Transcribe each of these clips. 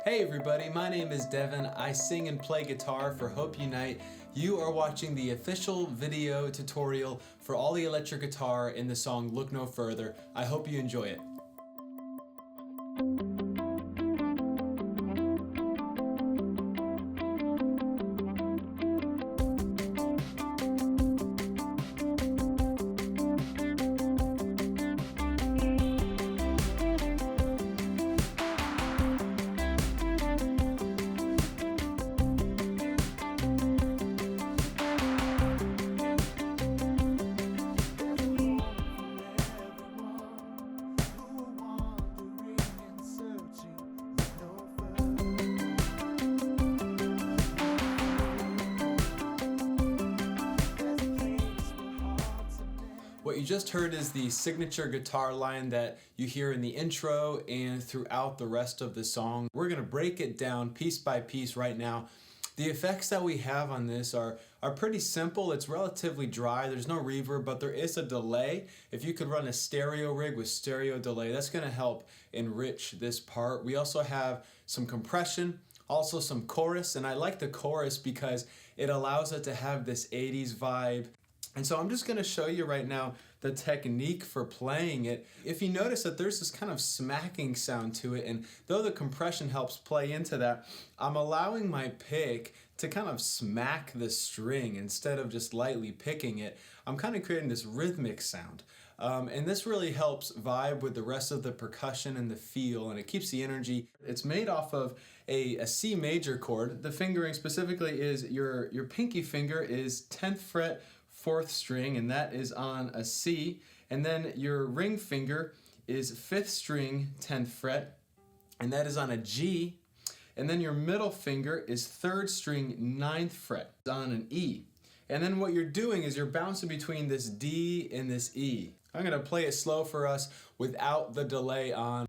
Hey everybody, my name is Devin. I sing and play guitar for Hope Unite. You are watching the official video tutorial for all the electric guitar in the song Look No Further. I hope you enjoy it. What you just heard is the signature guitar line that you hear in the intro and throughout the rest of the song. We're going to break it down piece by piece right now. The effects that we have on this are pretty simple. It's relatively dry. There's no reverb, but there is a delay. If you could run a stereo rig with stereo delay, that's going to help enrich this part. We also have some compression, also some chorus, and I like the chorus because it allows it to have this 80s vibe. And so I'm just going to show you right now the technique for playing it. If you notice that there's this kind of smacking sound to it, and though the compression helps play into that, I'm allowing my pick to kind of smack the string instead of just lightly picking it. I'm kind of creating this rhythmic sound. And this really helps vibe with the rest of the percussion and the feel, and it keeps the energy. It's made off of a C major chord. The fingering specifically is your pinky finger is 10th fret, 4th string, and that is on a C, and then your ring finger is 5th string, 10th fret, and that is on a G, and then your middle finger is 3rd string, 9th fret on an E. And then what you're doing is you're bouncing between this D and this E. I'm going to play it slow for us without the delay on.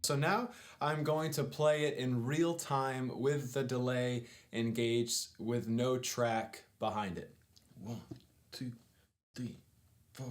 So now I'm going to play it in real time with the delay engaged with no track behind it. 1, 2, 3, 4.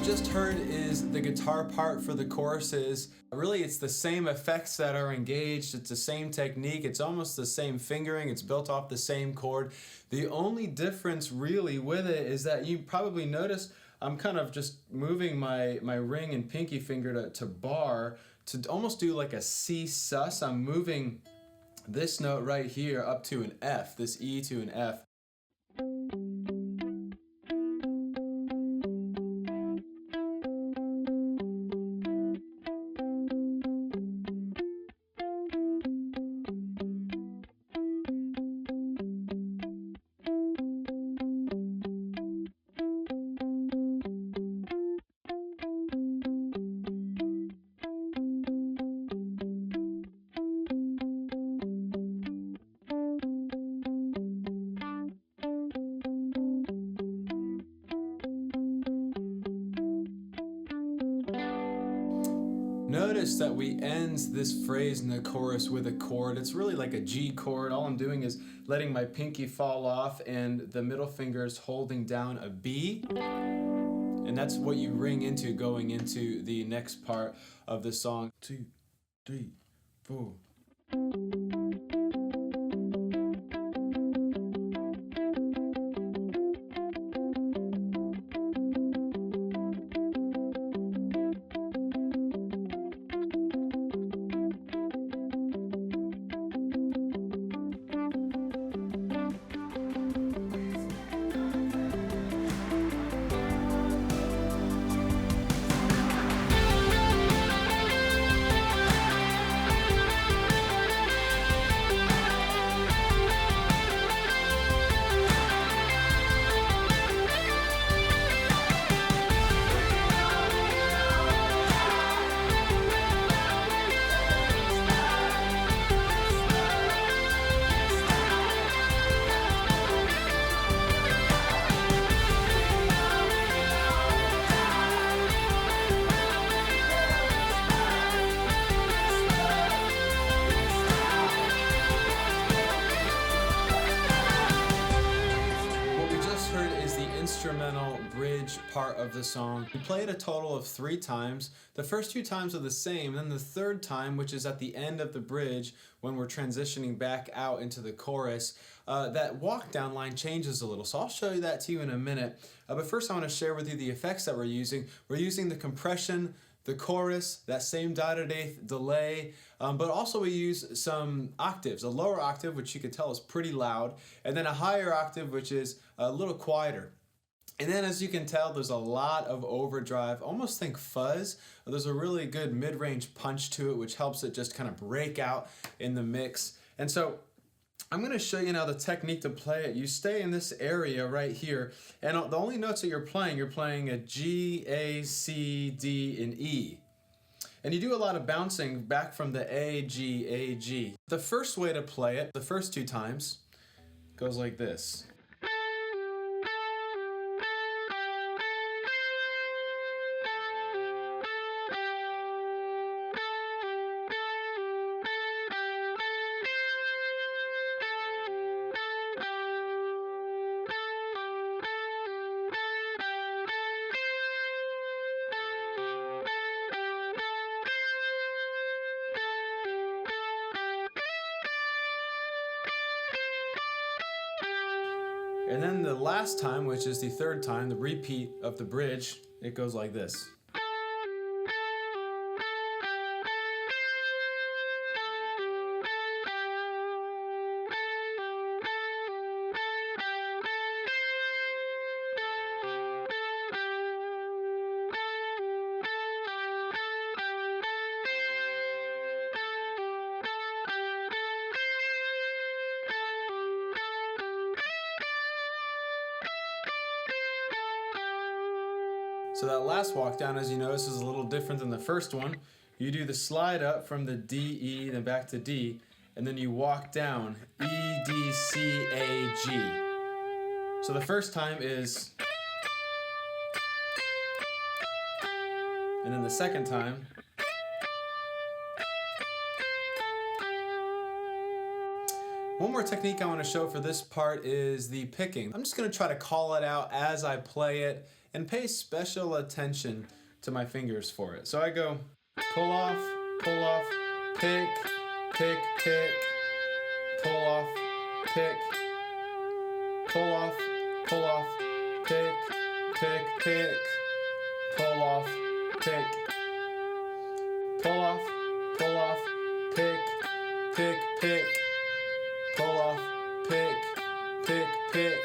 Just heard is the guitar part for the choruses. Really, it's the same effects that are engaged. It's the same technique. It's almost the same fingering. It's built off the same chord. The only difference really with it is that you probably notice I'm kind of just moving my ring and pinky finger to bar to almost do like a C sus. I'm moving this note right here up to an F, this E to an F. Notice that we end this phrase in the chorus with a chord. It's really like a G chord. All I'm doing is letting my pinky fall off and the middle finger is holding down a B. And that's what you ring into going into the next part of the song. 2, 3, 4. Instrumental bridge part of the song. We play it a total of 3 times. The first 2 times are the same, then the third time, which is at the end of the bridge when we're transitioning back out into the chorus, that walk down line changes a little. So I'll show you that to you in a minute. But first I want to share with you the effects that we're using. We're using the compression, the chorus, that same dotted eighth delay, but also we use some octaves, a lower octave, which you can tell is pretty loud, and then a higher octave, which is a little quieter. And then as you can tell, there's a lot of overdrive, almost think fuzz. There's a really good mid-range punch to it, which helps it just kind of break out in the mix. And so I'm going to show you now the technique to play it. You stay in this area right here, and the only notes that you're playing a G, A, C, D, and E. And you do a lot of bouncing back from the A, G, A, G. The first way to play it, the first 2 times, goes like this. And then the last time, which is the third time, the repeat of the bridge, it goes like this. So that last walk down, as you notice, is a little different than the first one. You do the slide up from the D, E, then back to D, and then you walk down E, D, C, A, G. So the first time is, and then the second time, one more technique I want to show for this part is the picking. I'm just going to try to call it out as I play it and pay special attention to my fingers for it. So I go pull off, pick, pick, pick, pull off, pick, pull off, pick, pick, pick, pull off, pick, pull off, pick, pick, pick, pull off, pick, pick, pick,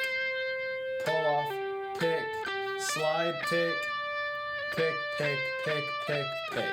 pull off, pick, slide, pick, pick, pick, pick, pick, pick.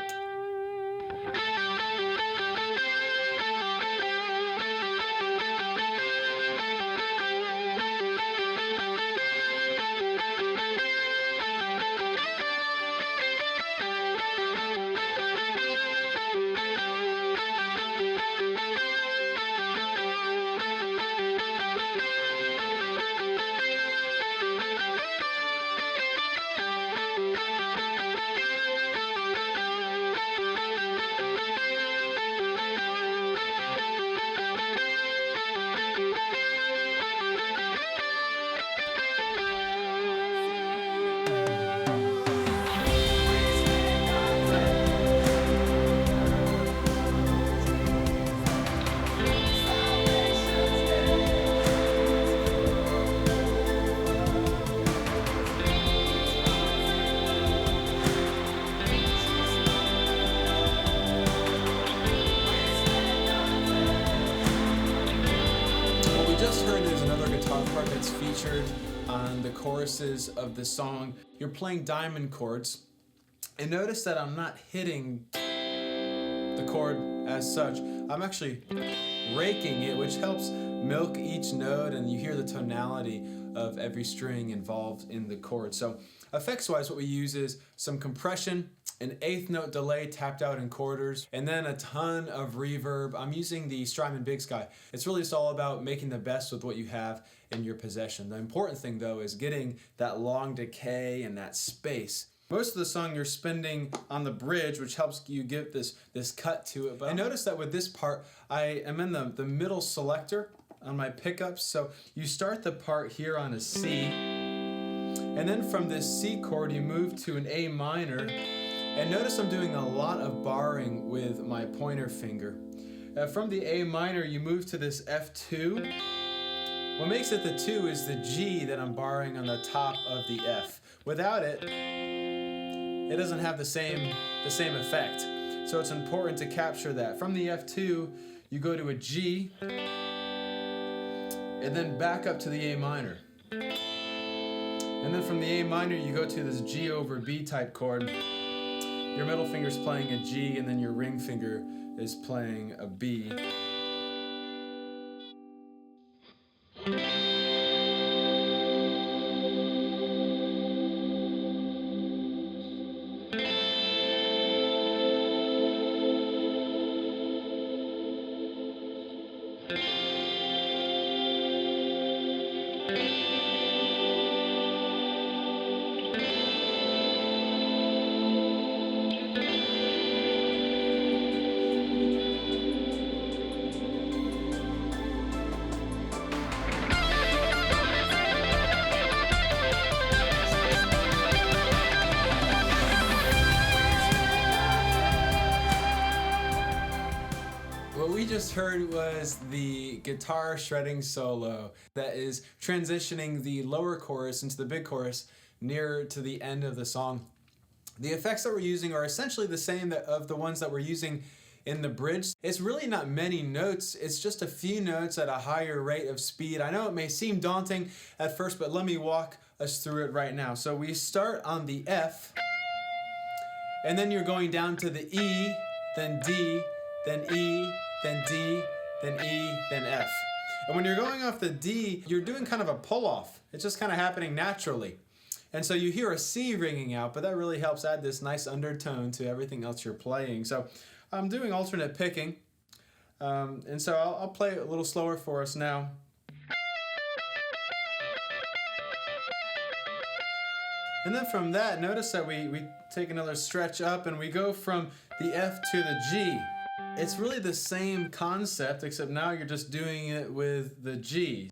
heard on the choruses of the song, you're playing diamond chords. And notice that I'm not hitting the chord as such. I'm actually raking it, which helps milk each note, and you hear the tonality of every string involved in the chord. So effects-wise, what we use is some compression, an eighth note delay tapped out in quarters, and then a ton of reverb. I'm using the Strymon Big Sky. It's really just all about making the best with what you have in your possession. The important thing though is getting that long decay and that space. Most of the song you're spending on the bridge, which helps you give this cut to it. But I noticed that with this part, I am in the middle selector on my pickups. So you start the part here on a C, and then from this C chord you move to an A minor. And notice I'm doing a lot of barring with my pointer finger. From the A minor you move to this F2. What makes it the 2 is the G that I'm barring on the top of the F. Without it, it doesn't have the same effect. So it's important to capture that. From the F2, you go to a G, and then back up to the A minor. And then from the A minor, you go to this G over B type chord. Your middle finger's playing a G, and then your ring finger is playing a B. What we just heard was the guitar shredding solo that is transitioning the lower chorus into the big chorus near to the end of the song. The effects that we're using are essentially the same of the ones that we're using in the bridge. It's really not many notes, it's just a few notes at a higher rate of speed. I know it may seem daunting at first, but let me walk us through it right now. So we start on the F, and then you're going down to the E, then D, then E, then D, then E, then F. And when you're going off the D, you're doing kind of a pull-off. It's just kind of happening naturally. And so you hear a C ringing out, but that really helps add this nice undertone to everything else you're playing. So I'm doing alternate picking. And so I'll play it a little slower for us now. And then from that, notice that we take another stretch up and we go from the F to the G. It's really the same concept, except now you're just doing it with the G.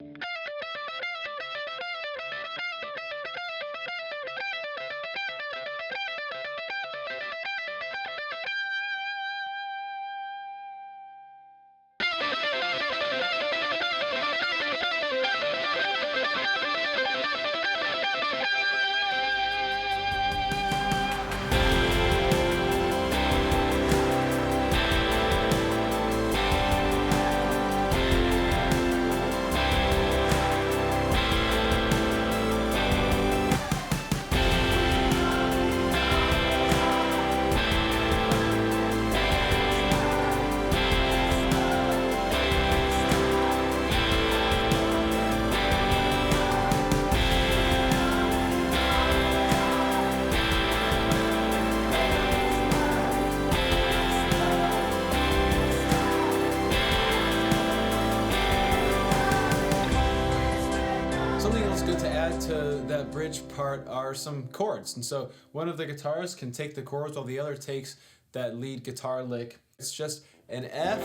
Good to add to that bridge part are some chords. And so one of the guitarists can take the chords while the other takes that lead guitar lick. It's just an F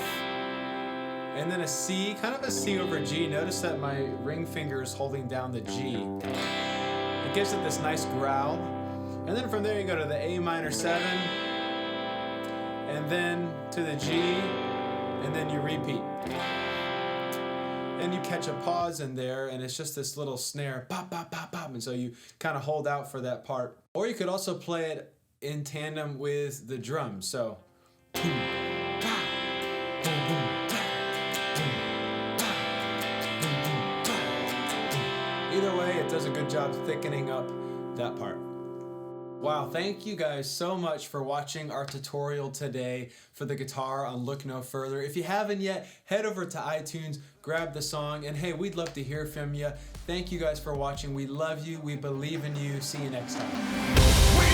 and then a C, kind of a C over G. Notice that my ring finger is holding down the G. It gives it this nice growl. And then from there you go to the A minor 7 and then to the G, and then you repeat. And you catch a pause in there, and it's just this little snare, pop, pop, pop, pop, and so you kind of hold out for that part. Or you could also play it in tandem with the drums, so. Either way, it does a good job thickening up that part. Wow, thank you guys so much for watching our tutorial today for the guitar on Look No Further. If you haven't yet, head over to iTunes, grab the song, and hey, we'd love to hear from you. Thank you guys for watching. We love you. We believe in you. See you next time. We